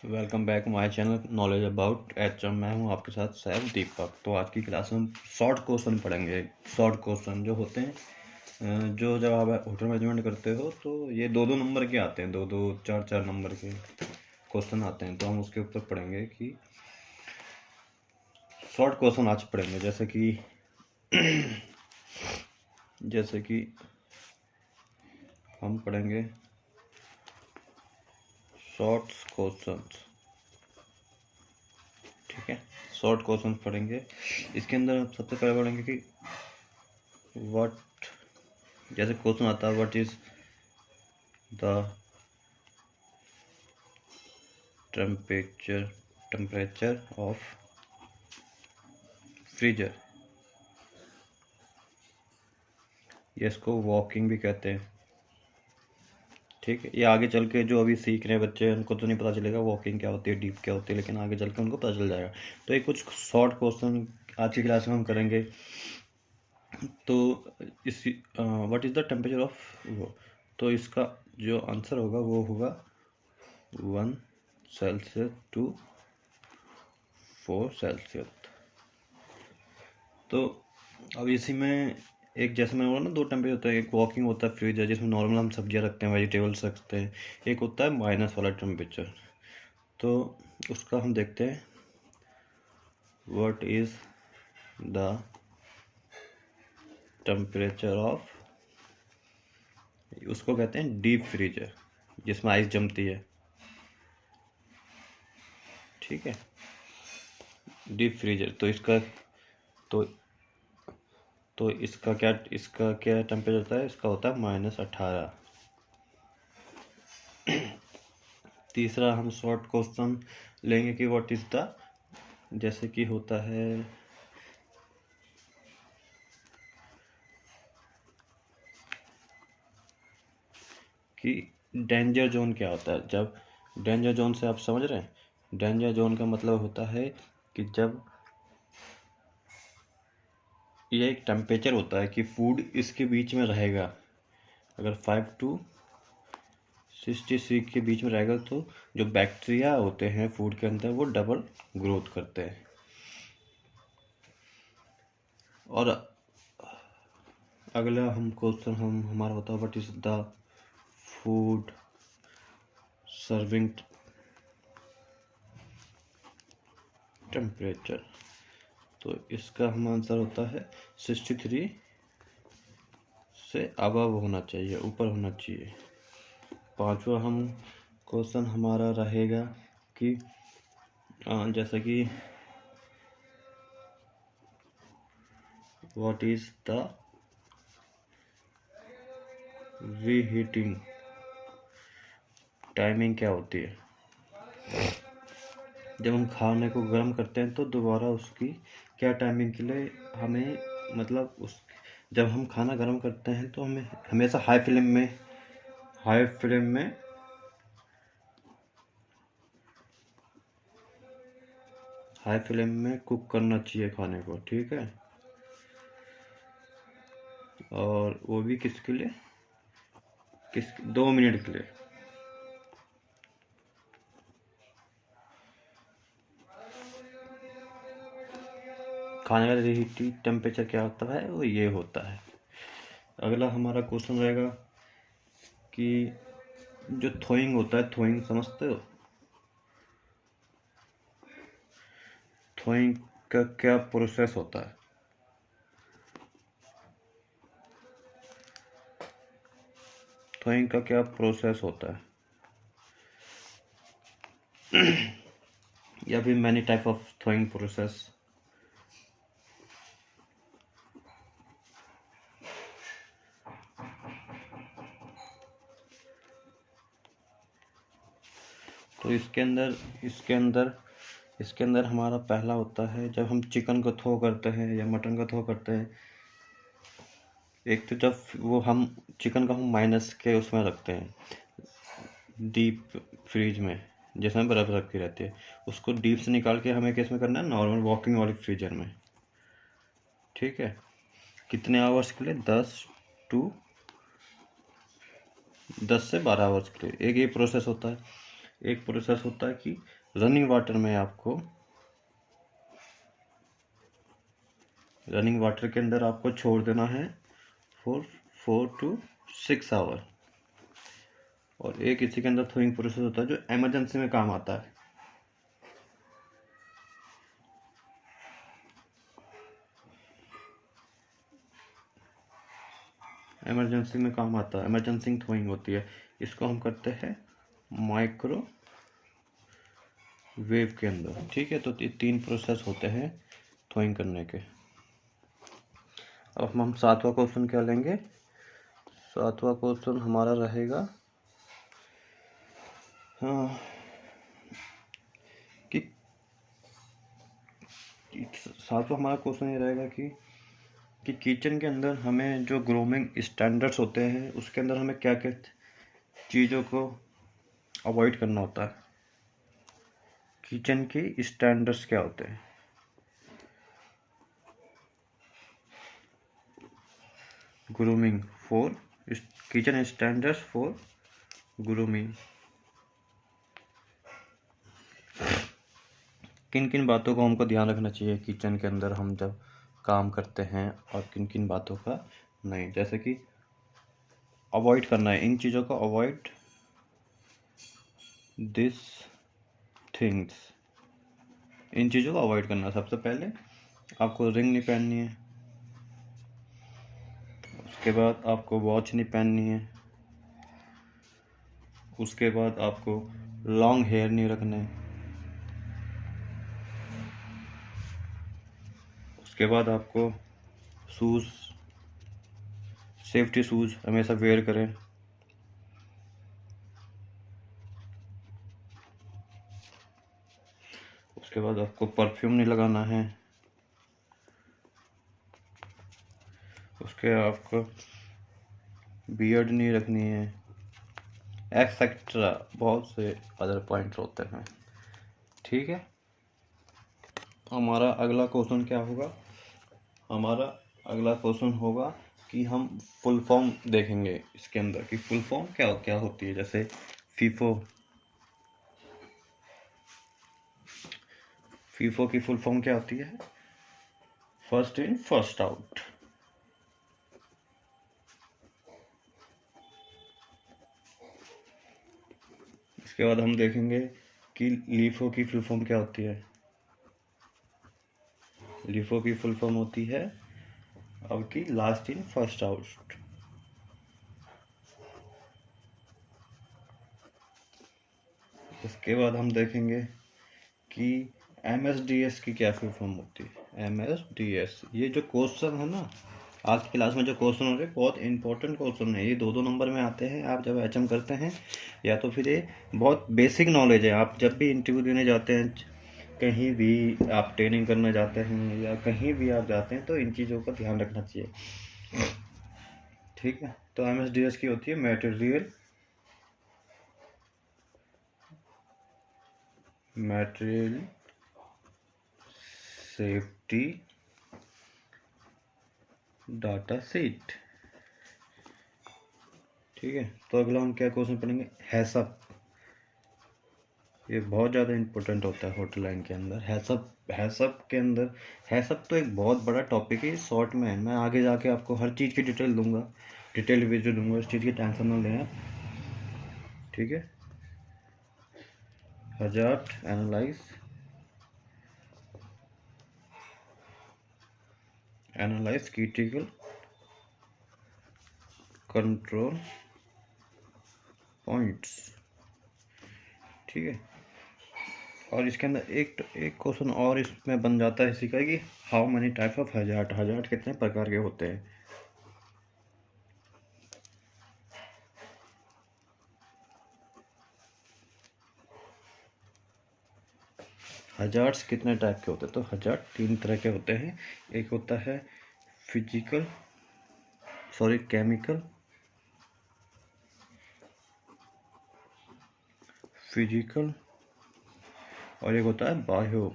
Welcome back my channel knowledge about HM. मैं हूं आपके साथ सैफ दीपक। तो आज की क्लास में हम शॉर्ट क्वेश्चन पढ़ेंगे। शॉर्ट क्वेश्चन जो होते हैं, जो जब आप होटल मैनेजमेंट करते हो तो ये दो दो नंबर के आते हैं, दो दो चार चार नंबर के क्वेश्चन आते हैं। तो हम उसके ऊपर पढ़ेंगे कि शॉर्ट क्वेश्चन आज पढ़ेंगे। जैसे कि हम पढ़ेंगे शॉर्ट क्वेश्चंस। ठीक है, शॉर्ट क्वेश्चन पढ़ेंगे। इसके अंदर हम सबसे पहले पढ़ेंगे कि व्हाट, जैसे क्वेश्चन आता है what is the temperature of freezer. ये इसको वॉकिंग भी कहते हैं। ठीक है, ये आगे चल के जो अभी सीख रहे हैं बच्चे उनको तो नहीं पता चलेगा वॉकिंग क्या होती है, डीप क्या होती है, लेकिन आगे चल के उनको पता चल जाएगा। तो ये कुछ शॉर्ट क्वेश्चन आज की क्लास में हम करेंगे। तो इस what is the temperature of वो, तो इसका जो आंसर होगा वो होगा 1 सेल्सियस टू 4 सेल्सियस। तो अब इसी में एक, जैसे मैंने बोला ना, दो टेम्परेचर होता है। एक वॉकिंग होता है फ्रीजर जिसमें नॉर्मल हम सब्जियां रखते हैं, वेजिटेबल्स रखते हैं। एक होता है माइनस वाला टेम्परेचर। तो उसका हम देखते हैं। What is the temperature of, उसको कहते हैं डीप फ्रीजर जिसमें आइस जमती है। ठीक है, डीप फ्रीजर। तो इसका क्या टेम्परेचर होता है? इसका होता है -18। तीसरा हम शॉर्ट क्वेश्चन लेंगे कि व्हाट इज द, जैसे कि होता है कि डेंजर जोन क्या होता है। जब डेंजर जोन से आप समझ रहे हैं, डेंजर जोन का मतलब होता है कि जब ये एक टेम्परेचर होता है कि फूड इसके बीच में रहेगा। अगर 5 to 63 के बीच में रहेगा तो जो बैक्टीरिया होते हैं फूड के अंदर वो डबल ग्रोथ करते हैं। और अगला हम क्वेश्चन हमारा होता है what is the food serving temperature. तो इसका हम आंसर होता है 63 से अबव होना चाहिए, ऊपर होना चाहिए। पांचवा हम क्वेश्चन हमारा रहेगा कि जैसे कि what is the reheating timing क्या होती है। जब हम खाने को गर्म करते हैं तो दोबारा उसकी क्या टाइमिंग के लिए हमें, मतलब उस, जब हम खाना गर्म करते हैं तो हमें हमेशा हाई फ्लेम में कुक करना चाहिए खाने को। ठीक है, और वो भी किसके लिए, 2 मिनट के लिए। खाने का रीहीटिंग टेम्परेचर क्या होता है, वो ये होता है। अगला हमारा क्वेश्चन रहेगा कि जो थोइंग होता है, थोइंग समझते हो? थोइंग का क्या प्रोसेस होता है? थोइंग का क्या प्रोसेस होता है? या फिर many type of thawing process. तो इसके अंदर हमारा पहला होता है जब हम चिकन को थ्रो करते हैं या मटन को थ्रो करते हैं। एक तो जब वो हम चिकन को हम माइनस के उसमें रखते हैं, डीप फ्रीज में, जिसमें बर्फ रखी रहती है। उसको डीप से निकाल के हमें किस में करना है? नॉर्मल वॉकिंग वाली फ्रीजर में। ठीक है, कितने आवर्स के लिए? 10 से 12 आवर्स के लिए। एक ये प्रोसेस होता है। एक प्रोसेस होता है कि रनिंग वाटर में आपको, रनिंग वाटर के अंदर आपको छोड़ देना है फॉर 4 to 6 आवर, और एक इसी के अंदर थ्रोइंग प्रोसेस होता है जो इमरजेंसी में काम आता है। इमरजेंसी में काम आता है, इमरजेंसी थ्रोइंग होती है। इसको हम करते हैं माइक्रो वेव के अंदर, ठीक है। तो 3 प्रोसेस होते हैं थ्रोइंग करने के। अब हम 7वां क्वेश्चन क्या लेंगे? 7वां क्वेश्चन हमारा रहेगा कि 7वां हमारा क्वेश्चन ये रहेगा कि किचन के अंदर हमें जो ग्रूमिंग स्टैंडर्ड्स होते हैं उसके अंदर हमें क्या क्या चीज़ों को अवॉइड करना होता है। किचन के स्टैंडर्ड्स क्या होते हैं? Grooming for kitchen standards for grooming. किन किन बातों को हमको ध्यान रखना चाहिए किचन के अंदर हम जब काम करते हैं, और किन किन बातों का नहीं, जैसे कि अवॉइड करना है इन चीज़ों को, अवॉइड दिस थिंग्स, इन चीज़ों को अवॉइड करना। सबसे पहले आपको रिंग नहीं पहननी है, उसके बाद आपको वॉच नहीं पहननी है, उसके बाद आपको लॉन्ग हेयर नहीं रखने, उसके बाद आपको शूज़, सेफ्टी शूज़ हमेशा वेयर करें। उसके बाद आपको परफ्यूम नहीं लगाना है। उसके आपको बियर्ड नहीं रखनी है, एक्सेट्रा बहुत से अदर पॉइंट्स होते हैं, ठीक है। हमारा अगला क्वेश्चन क्या होगा? हमारा अगला क्वेश्चन होगा कि हम फुल फॉर्म देखेंगे इसके अंदर कि फुल फॉर्म क्या क्या होती है। जैसे फीफो, फीफो की फुल फॉर्म क्या होती है? First in first out. इसके बाद हम देखेंगे कि लीफो की फुल फॉर्म क्या होती है। लीफो की फुल फॉर्म होती है अब की लास्ट इन फर्स्ट आउट। इसके बाद हम देखेंगे कि MSDS की क्या फुल फॉर्म होती है। MSDS, ये जो क्वेश्चन है ना, आज की क्लास में जो क्वेश्चन हो रहे हैं बहुत इंपॉर्टेंट क्वेश्चन है। ये 2-2 नंबर में आते हैं आप जब HM करते हैं, या तो फिर ये बहुत बेसिक नॉलेज है। आप जब भी इंटरव्यू देने जाते हैं, कहीं भी आप ट्रेनिंग करने जाते हैं, या कहीं भी आप जाते हैं, तो इन चीज़ों का ध्यान रखना चाहिए, ठीक है। तो MSDS की होती है मटेरियल सेफ्टी डाटा शीट, ठीक है। तो अगला हम क्या क्वेश्चन पढ़ेंगे? हैसअप। ये बहुत ज़्यादा इंपॉर्टेंट होता है होटल लाइन के अंदर। हैसअप के अंदर, हैसअप तो एक बहुत बड़ा टॉपिक है, शॉर्ट में है। मैं आगे जाके आपको हर चीज़ की डिटेल दूंगा, डिटेल वीडियो दूंगा, उस चीज़ की टेंशन ना लें आप, ठीक है। Hazard analyse critical control points, ठीक है। और इसके अंदर एक क्वेश्चन और इसमें बन जाता है इसी का कि how many type of hazard, hazard कितने प्रकार के होते हैं। हजार्ड्स कितने टाइप के होते हैं? तो हजार्ड 3 तरह के होते हैं। एक होता है केमिकल, फिजिकल, और एक होता है बायोलॉजिकल।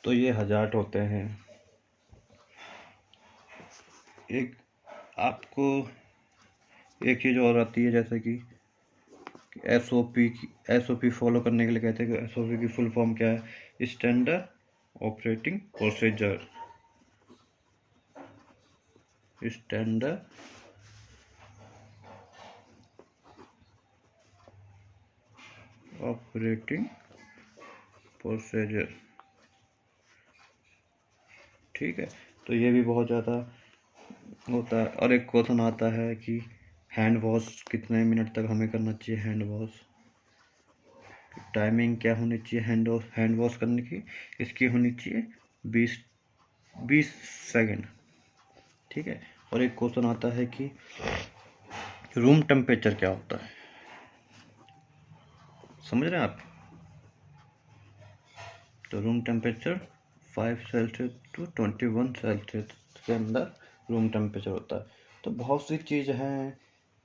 तो ये हजार्ड होते हैं। एक आपको एक चीज़ और आती है, जैसे कि एसओपी फॉलो करने के लिए कहते हैं कि एसओपी की फुल फॉर्म क्या है? Standard operating procedure. Standard operating procedure, ठीक है। तो ये भी बहुत ज़्यादा होता है। और एक क्वेश्चन आता है कि हैंड वॉश कितने मिनट तक हमें करना चाहिए? हैंड वॉश टाइमिंग क्या होनी चाहिए हैंड वॉश करने की? इसकी होनी चाहिए 20 सेकंड, ठीक है। और एक क्वेश्चन आता है कि रूम टेम्परेचर क्या होता है? समझ रहे हैं आप? तो room temperature 5 Celsius to 21 Celsius के अंदर रूम टेम्परेचर होता है। तो बहुत सी चीज़ हैं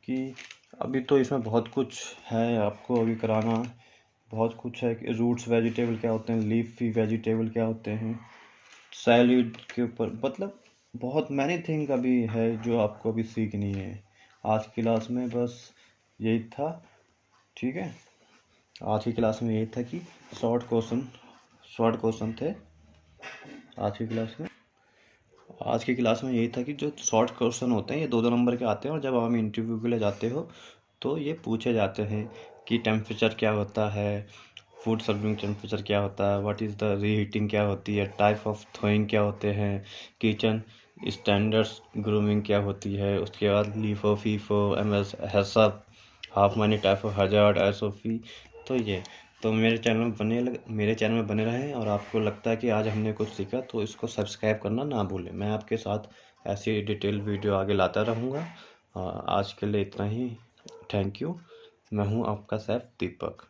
कि अभी तो इसमें बहुत कुछ है आपको अभी कराना, बहुत कुछ है कि रूट्स वेजिटेबल क्या होते हैं, लीफी वेजिटेबल क्या होते हैं, सैलिड के ऊपर, मतलब बहुत मैनी थिंग अभी है जो आपको अभी सीखनी है। आज की क्लास में बस यही था, ठीक है। आज की क्लास में यही था कि शॉर्ट क्वेश्चन थे आज की क्लास में यही था कि जो शॉर्ट क्वेश्चन होते हैं ये 2-2 नंबर के आते हैं, और जब हम इंटरव्यू के लिए जाते हो तो ये पूछे जाते हैं कि टेम्परेचर क्या होता है, फूड सर्विंग टेम्परेचर क्या होता है, व्हाट इज़ द रीहीटिंग क्या होती है, टाइप ऑफ थ्रोइंग क्या होते हैं, किचन स्टैंडर्ड्स ग्रूमिंग क्या होती है, उसके बाद लीफो फीफो एमएस हेसअप half money type of hazard SOP. तो ये तो मेरे चैनल में बने रहें, और आपको लगता है कि आज हमने कुछ सीखा तो इसको सब्सक्राइब करना ना भूलें। मैं आपके साथ ऐसी डिटेल वीडियो आगे लाता रहूँगा। आज के लिए इतना ही। Thank you. मैं हूँ आपका सैफ दीपक।